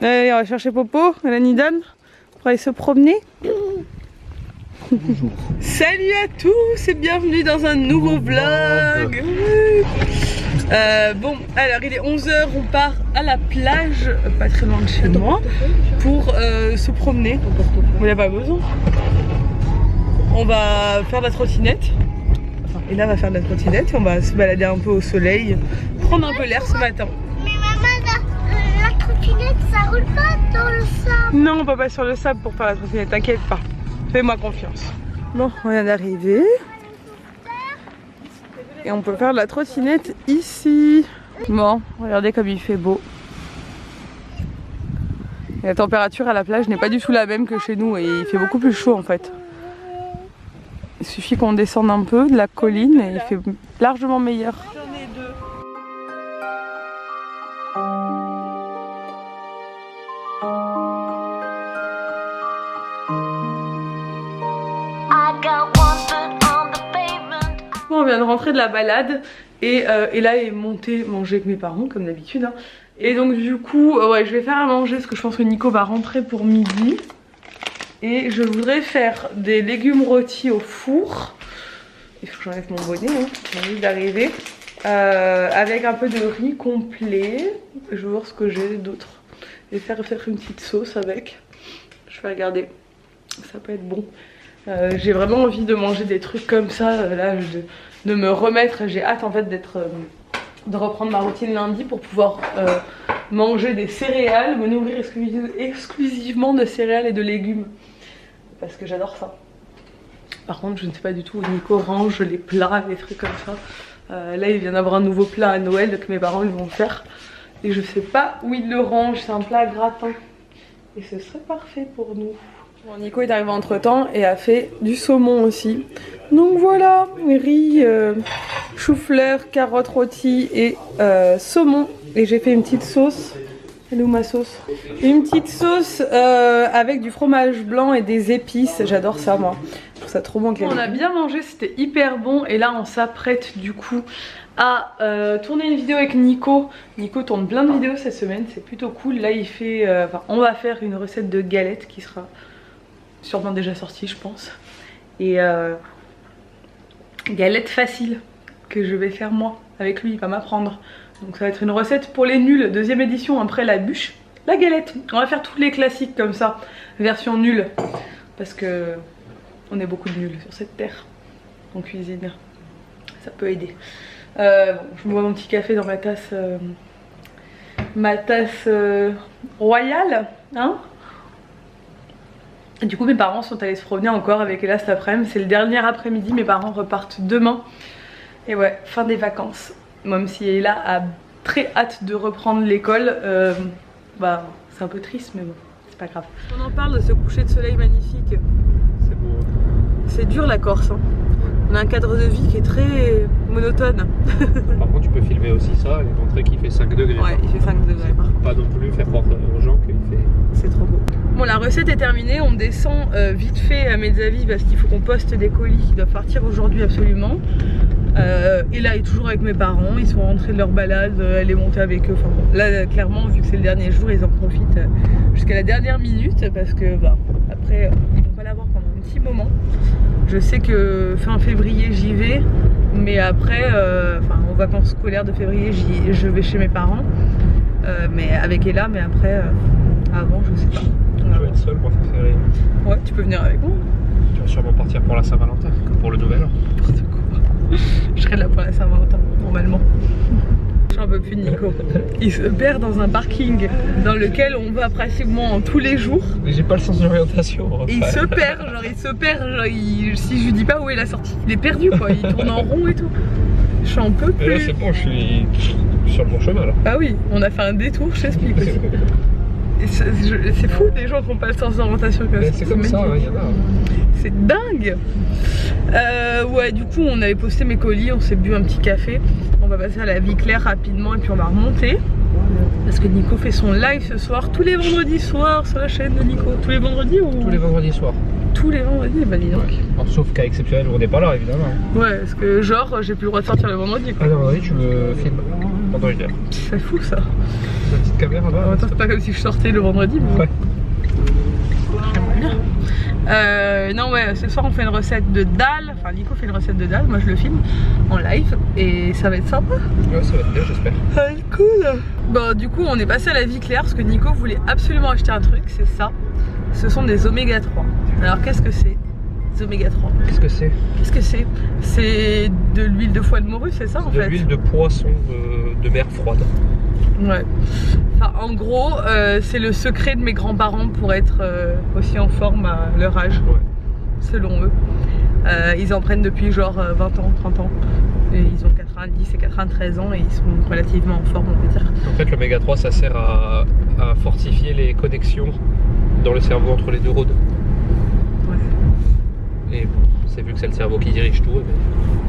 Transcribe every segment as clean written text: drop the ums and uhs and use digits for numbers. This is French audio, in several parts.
Allez, on va chercher Popo et la Nidane pour aller se promener. Bonjour. Salut à tous et bienvenue dans un nouveau vlog. Bon, alors il est 11 h, on part à la plage, pas très loin de chez moi, pour se promener. On n'a pas besoin. On va faire de la trottinette. Enfin, Ella va faire de la trottinette et on va se balader un peu au soleil, prendre un peu l'air ce matin. Mais maman, la trottinette, ça roule pas dans le sable. Non, on va pas sur le sable pour faire la trottinette, t'inquiète pas. Fais-moi confiance. Bon, on vient d'arriver. Et on peut faire de la trottinette ici. Bon, regardez comme il fait beau. Et la température à la plage n'est pas du tout la même que chez nous et il fait beaucoup plus chaud en fait. Il suffit qu'on descende un peu de la colline et il fait largement meilleur. J'en ai deux. Bon, on vient de rentrer de la balade et là est monté manger avec mes parents comme d'habitude. Hein. Et donc du coup, ouais, je vais faire à manger parce que je pense que Nico va rentrer pour midi. Et je voudrais faire des légumes rôtis au four. Il faut que j'enlève mon bonnet, hein, j'ai envie d'arriver. Avec un peu de riz complet. Je vais voir ce que j'ai d'autre. Et faire une petite sauce avec. Je vais regarder. Ça peut être bon. J'ai vraiment envie de manger des trucs comme ça. Là, de me remettre. J'ai hâte en fait de reprendre ma routine lundi pour pouvoir manger des céréales, me nourrir exclusivement de céréales et de légumes. Parce que j'adore ça. Par contre, je ne sais pas du tout où Nico range les plats, les trucs comme ça. Là, il vient d'avoir un nouveau plat à Noël que mes parents ils vont faire. Et je sais pas où il le range. C'est un plat gratin. Et ce serait parfait pour nous. Bon, Nico est arrivé entre temps et a fait du saumon aussi. Donc voilà, riz, chou-fleur, carottes rôties et saumon. Et j'ai fait une petite sauce. Elle est où ma sauce? Une petite sauce avec du fromage blanc et des épices. J'adore ça moi. Je trouve ça trop bon. On a bien mangé, c'était hyper bon. Et là on s'apprête du coup à tourner une vidéo avec Nico. Nico tourne plein de vidéos cette semaine, c'est plutôt cool. Là il fait, on va faire une recette de galettes qui sera sûrement déjà sortie je pense. Et galette facile que je vais faire moi avec lui, il va m'apprendre. Donc ça va être une recette pour les nuls, deuxième édition après la bûche, la galette. On va faire tous les classiques comme ça, version nulle. Parce que on est beaucoup de nuls sur cette terre en cuisine. Ça peut aider. Bon, je bois mon petit café dans ma tasse royale. Hein. Et du coup mes parents sont allés se promener encore avec Ella cet après-midi. C'est le dernier après-midi, mes parents repartent demain. Et ouais, fin des vacances. Même si Ella a très hâte de reprendre l'école, bah c'est un peu triste mais bon, c'est pas grave. On en parle de ce coucher de soleil magnifique. C'est beau. C'est dur la Corse. Hein. On a un cadre de vie qui est très monotone. Par contre tu peux filmer aussi ça et montrer qu'il fait 5 degrés. Ouais, il fait 5 degrés. Pas non plus faire croire aux gens qu'il fait... C'est trop beau. Bon, la recette est terminée, on descend vite fait à Mezzavi parce qu'il faut qu'on poste des colis qui doivent partir aujourd'hui absolument. Et là, il est toujours avec mes parents, ils sont rentrés de leur balade, elle est montée avec eux. Enfin bon, là clairement, vu que c'est le dernier jour, ils en profitent jusqu'à la dernière minute parce que bah, après, ils vont pas l'avoir pendant un petit moment. Je sais que fin février, j'y vais, mais après, aux vacances scolaires de février, je vais chez mes parents, mais avec Ella, mais après, avant, je sais pas. Je vais être seule pour faire février. Ouais, tu peux venir avec moi. Tu vas sûrement partir pour la Saint-Valentin, comme pour le Nouvel An. N'importe quoi. Je serai là pour la Saint-Valentin, normalement. J'en peux plus de Nico. Il se perd dans un parking dans lequel on va pratiquement tous les jours. Mais j'ai pas le sens d'orientation. Et il se perd, si je lui dis pas où est la sortie, il est perdu quoi, il tourne en rond et tout. J'en peux plus. Et là c'est bon, je suis sur le bon chemin là. Ah oui, on a fait un détour, je t'explique aussi. C'est fou des gens qui n'ont pas le sens d'orientation comme ça. C'est comme ça, il y en a. C'est dingue. Ouais, du coup on avait posté mes colis, on s'est bu un petit café. On va passer à la vie claire rapidement et puis on va remonter. Parce que Nico fait son live ce soir, tous les vendredis soirs sur la chaîne de Nico. Tous les vendredis ou... Tous les vendredis soirs. Tous les vendredis, bah dis donc. Ouais. Alors, sauf cas exceptionnel où on n'est pas là évidemment. Ouais, parce que genre j'ai plus le droit de sortir le vendredi quoi. Ah non, vendredi tu me filmes. pendant 1 heure. C'est fou ça. La petite caméra là. C'est pas comme si je sortais le vendredi. Mais... Ouais. J'aimerais bien. Non ouais, ce soir on fait une recette de dalle. Enfin Nico fait une recette de dalle, moi je le filme en live et ça va être sympa. Ouais, ça va être bien, j'espère. Ça va être cool. Bon du coup on est passé à la vie claire parce que Nico voulait absolument acheter un truc, c'est ça. Ce sont des oméga 3. Alors qu'est-ce que c'est? Des oméga 3. Qu'est-ce que c'est? Qu'est-ce que c'est? C'est de l'huile de foie de morue, c'est ça en fait? De l'huile de poisson de mer froide. Ouais. Enfin, en gros, c'est le secret de mes grands-parents pour être aussi en forme à leur âge, Ouais. selon eux. Ils en prennent depuis genre 20 ans, 30 ans. Et ils ont 90 et 93 ans et ils sont relativement en forme, on peut dire. En fait, l'oméga 3, ça sert à fortifier les connexions dans le cerveau entre les neurones. Ouais. Et bon, c'est vu que c'est le cerveau qui dirige tout,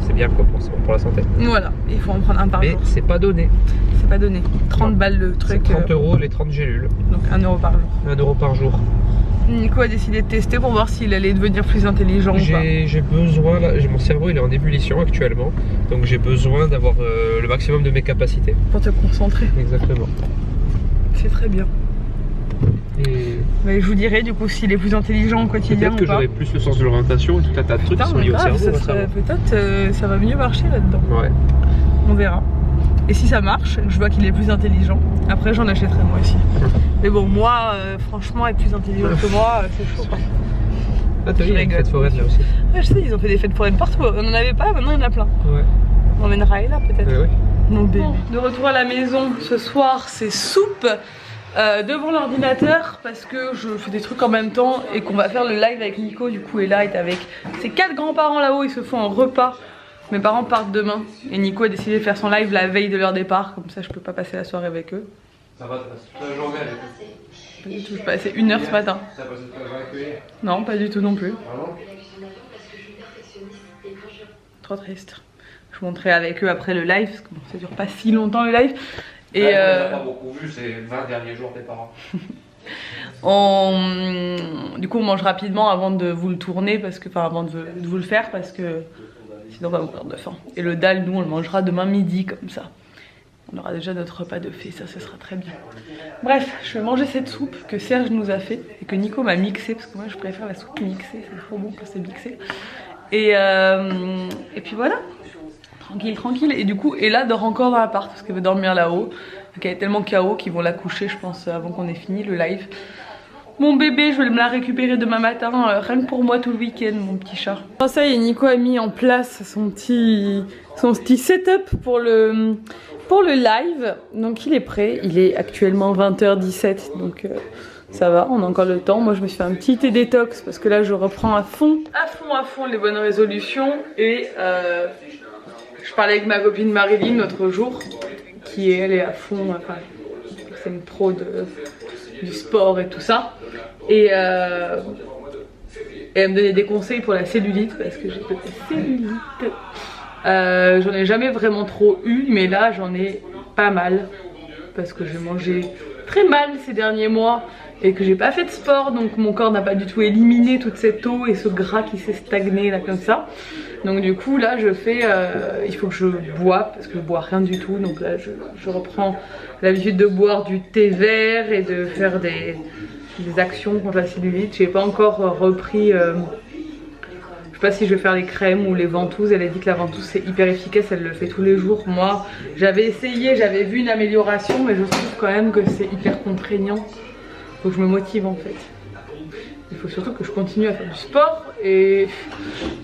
c'est bien quoi, c'est bon pour la santé. Voilà, il faut en prendre un par Mais jour. c'est pas donné. C'est pas donné. 30 balles le truc. 30 euros les 30 gélules. Donc 1 euro par jour. 1 euro par jour. Nico a décidé de tester pour voir s'il allait devenir plus intelligent ou pas. J'ai besoin, là, mon cerveau il est en ébullition actuellement, donc j'ai besoin d'avoir le maximum de mes capacités. Pour te concentrer. Exactement. C'est très bien. Et Mais je vous dirai du coup s'il est plus intelligent au quotidien peut-être ou que pas. j'aurai plus le sens de l'orientation et tout un tas de trucs qui sont liés au cerveau. Peut-être ça va mieux marcher là-dedans. Ouais. On verra. Et si ça marche, je vois qu'il est plus intelligent. Après j'en achèterai moi aussi. Mais bon moi franchement être plus intelligent que moi c'est chaud quoi. Ah t'as vu, il y a une fête foraine là aussi. Ouais je sais, ils ont fait des fêtes foraines partout. On en avait pas, maintenant il y en a plein. Ouais. On emmènera là peut-être. Ouais. Mon bébé. De retour à la maison ce soir, c'est soupe devant l'ordinateur parce que je fais des trucs en même temps et qu'on va faire le live avec Nico. Du coup, Ella est avec ses 4 grands-parents là-haut. Ils se font un repas. Mes parents partent demain et Nico a décidé de faire son live la veille de leur départ. Comme ça, je peux pas passer la soirée avec eux. Ça va, tu passes toute la journée avec eux? Pas du tout, je passais 1 heure ce matin. Ça passe toute la journée avec eux? Non, pas du tout non plus. Vraiment? Trop triste. Je montrerai avec eux après le live parce que bon, ça dure pas si longtemps le live. Et on n'a pas beaucoup vu, c'est 20 derniers jours des parents. Du coup on mange rapidement avant de vous le tourner parce que, enfin avant de vous le faire parce que sinon on va mourir de faim. Et le dalle nous on le mangera demain midi comme ça. On aura déjà notre repas de fait, ça ce sera très bien. Bref, je vais manger cette soupe que Serge nous a fait et que Nico m'a mixée parce que moi je préfère la soupe mixée, c'est trop bon quand c'est mixé. Et puis voilà. Tranquille, tranquille. Et du coup, Ella dort encore dans l'appart parce qu'elle veut dormir là-haut. Donc elle est tellement KO qu'ils vont la coucher, je pense, avant qu'on ait fini le live. Mon bébé, je vais me la récupérer demain matin, rien que pour moi tout le week-end, mon petit chat. Ça y est, Nico a mis en place son petit setup pour le live. Donc il est prêt. Il est actuellement 20h17. Donc ça va, on a encore le temps. Moi je me suis fait un petit thé détox parce que là je reprends à fond les bonnes résolutions. Et je parlais avec ma copine Marilyn l'autre jour, qui elle est à fond, enfin c'est une pro du sport et tout ça. Et elle me donnait des conseils pour la cellulite parce que j'ai peut-être cellulite. J'en ai jamais vraiment trop eu, mais là j'en ai pas mal parce que j'ai mangé très mal ces derniers mois et que j'ai pas fait de sport, donc mon corps n'a pas du tout éliminé toute cette eau et ce gras qui s'est stagné là comme ça. Donc du coup là je fais, il faut que je bois parce que je bois rien du tout, donc là je reprends l'habitude de boire du thé vert et de faire des actions contre la cellulite. J'ai pas encore repris, je sais pas si je vais faire les crèmes ou les ventouses. Elle a dit que la ventouse c'est hyper efficace, elle le fait tous les jours. Moi j'avais essayé, j'avais vu une amélioration, mais je trouve quand même que c'est hyper contraignant. Faut que je me motive en fait. Il faut surtout que je continue à faire du sport. Et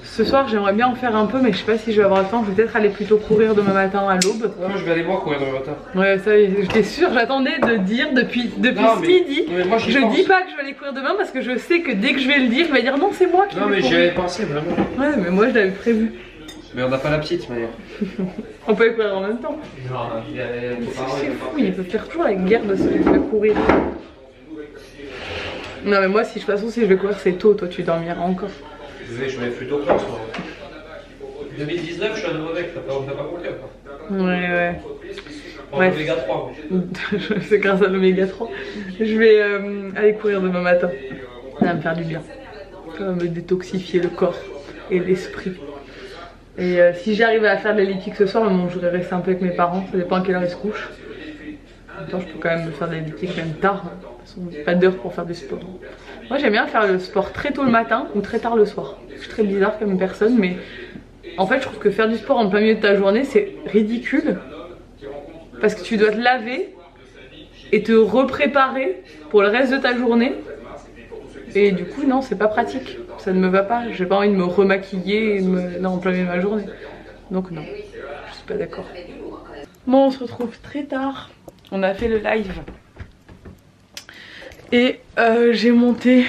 ce soir j'aimerais bien en faire un peu, mais je sais pas si je vais avoir le temps. Je vais peut-être aller plutôt courir demain matin à l'aube. Non, je vais aller moi courir demain matin. Ouais, ça j'étais sûre, j'attendais de dire depuis non, ce midi. Moi, je dis pas que je vais aller courir demain parce que je sais que dès que je vais le dire, je vais dire non c'est moi qui vais courir. Non mais j'y avais pensé vraiment. Ouais mais moi je l'avais prévu. Mais on n'a pas la petite manière. On peut aller courir en même temps. C'est fou, ils peuvent faire toujours la guerre de celui qui va courir. Non mais moi si de toute façon si je vais courir c'est tôt, toi tu dormiras encore. Je vais plutôt tôt. 2019 je suis à nouveau avec, t'as pas compté quoi. Ouais. Ouais. L'oméga 3. C'est grâce à l'oméga 3. Je vais aller courir demain matin. Ça va me faire du bien. Ça va me détoxifier le corps et l'esprit. Et si j'arrivais à faire de l'elliptique ce soir, bon, je voudrais rester un peu avec mes parents, ça dépend à quelle heure ils se couchent. En même temps, je peux quand même faire de l'elliptique même tard, hein. De toute façon, pas d'heure pour faire du sport. Moi j'aime bien faire le sport très tôt le matin ou très tard le soir. Je suis très bizarre comme personne, mais en fait je trouve que faire du sport en plein milieu de ta journée c'est ridicule. Parce que tu dois te laver et te repréparer pour le reste de ta journée. Et du coup non, c'est pas pratique, ça ne me va pas. J'ai pas envie de me remaquiller et non, en plein milieu de ma journée. Donc non, je suis pas d'accord. Bon, on se retrouve très tard. On a fait le live. Et j'ai monté,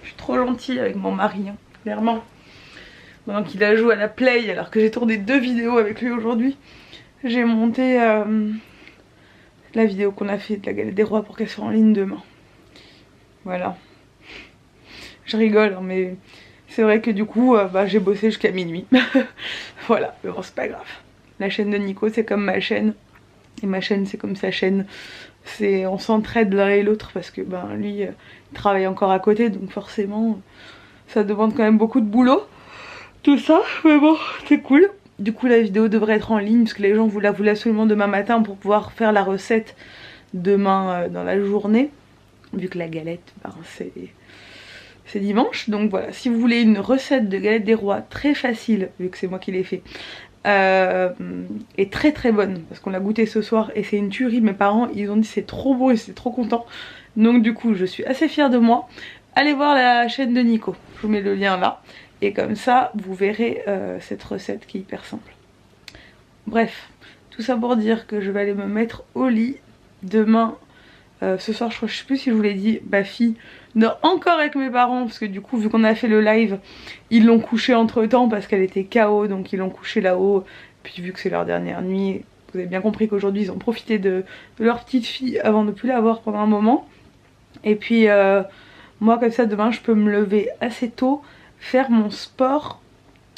je suis trop gentille avec mon mari, hein, clairement. Pendant qu'il a joué à la play alors que j'ai tourné 2 vidéos avec lui aujourd'hui. J'ai monté la vidéo qu'on a fait de la galette des rois pour qu'elle soit en ligne demain. Voilà. Je rigole, hein, mais c'est vrai que du coup j'ai bossé jusqu'à minuit. Voilà, mais bon c'est pas grave. La chaîne de Nico c'est comme ma chaîne. Et ma chaîne c'est comme sa chaîne. On s'entraide l'un et l'autre parce que lui il travaille encore à côté, donc forcément ça demande quand même beaucoup de boulot. Tout ça, mais bon c'est cool. Du coup la vidéo devrait être en ligne parce que les gens la voulaient absolument demain matin pour pouvoir faire la recette demain dans la journée. Vu que la galette c'est dimanche. Donc voilà, si vous voulez une recette de galette des rois très facile, vu que c'est moi qui l'ai fait, et très très bonne, parce qu'on l'a goûté ce soir et c'est une tuerie. Mes parents ils ont dit c'est trop beau et c'est trop content. Donc du coup je suis assez fière de moi. Allez voir la chaîne de Nico, je vous mets le lien là. Et comme ça, vous verrez cette recette qui est hyper simple. Bref, tout ça pour dire que je vais aller me mettre au lit. Demain, ce soir, je sais plus si je vous l'ai dit, ma fille dort encore avec mes parents. Parce que du coup, vu qu'on a fait le live, ils l'ont couchée entre temps parce qu'elle était KO. Donc ils l'ont couchée là-haut. Puis vu que c'est leur dernière nuit, vous avez bien compris qu'aujourd'hui, ils ont profité de leur petite fille avant de ne plus la voir pendant un moment. Et puis, moi comme ça, demain, je peux me lever assez tôt, faire mon sport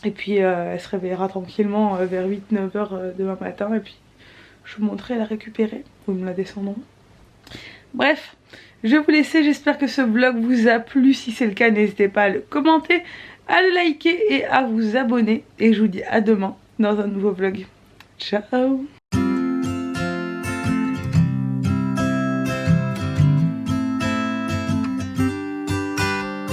et puis elle se réveillera tranquillement vers 8-9 heures demain matin et puis je vous montrerai la récupérer, vous me la descendrez. Bref, je vais vous laisser, j'espère que ce vlog vous a plu. Si c'est le cas, n'hésitez pas à le commenter, à le liker et à vous abonner et je vous dis à demain dans un nouveau vlog. Ciao.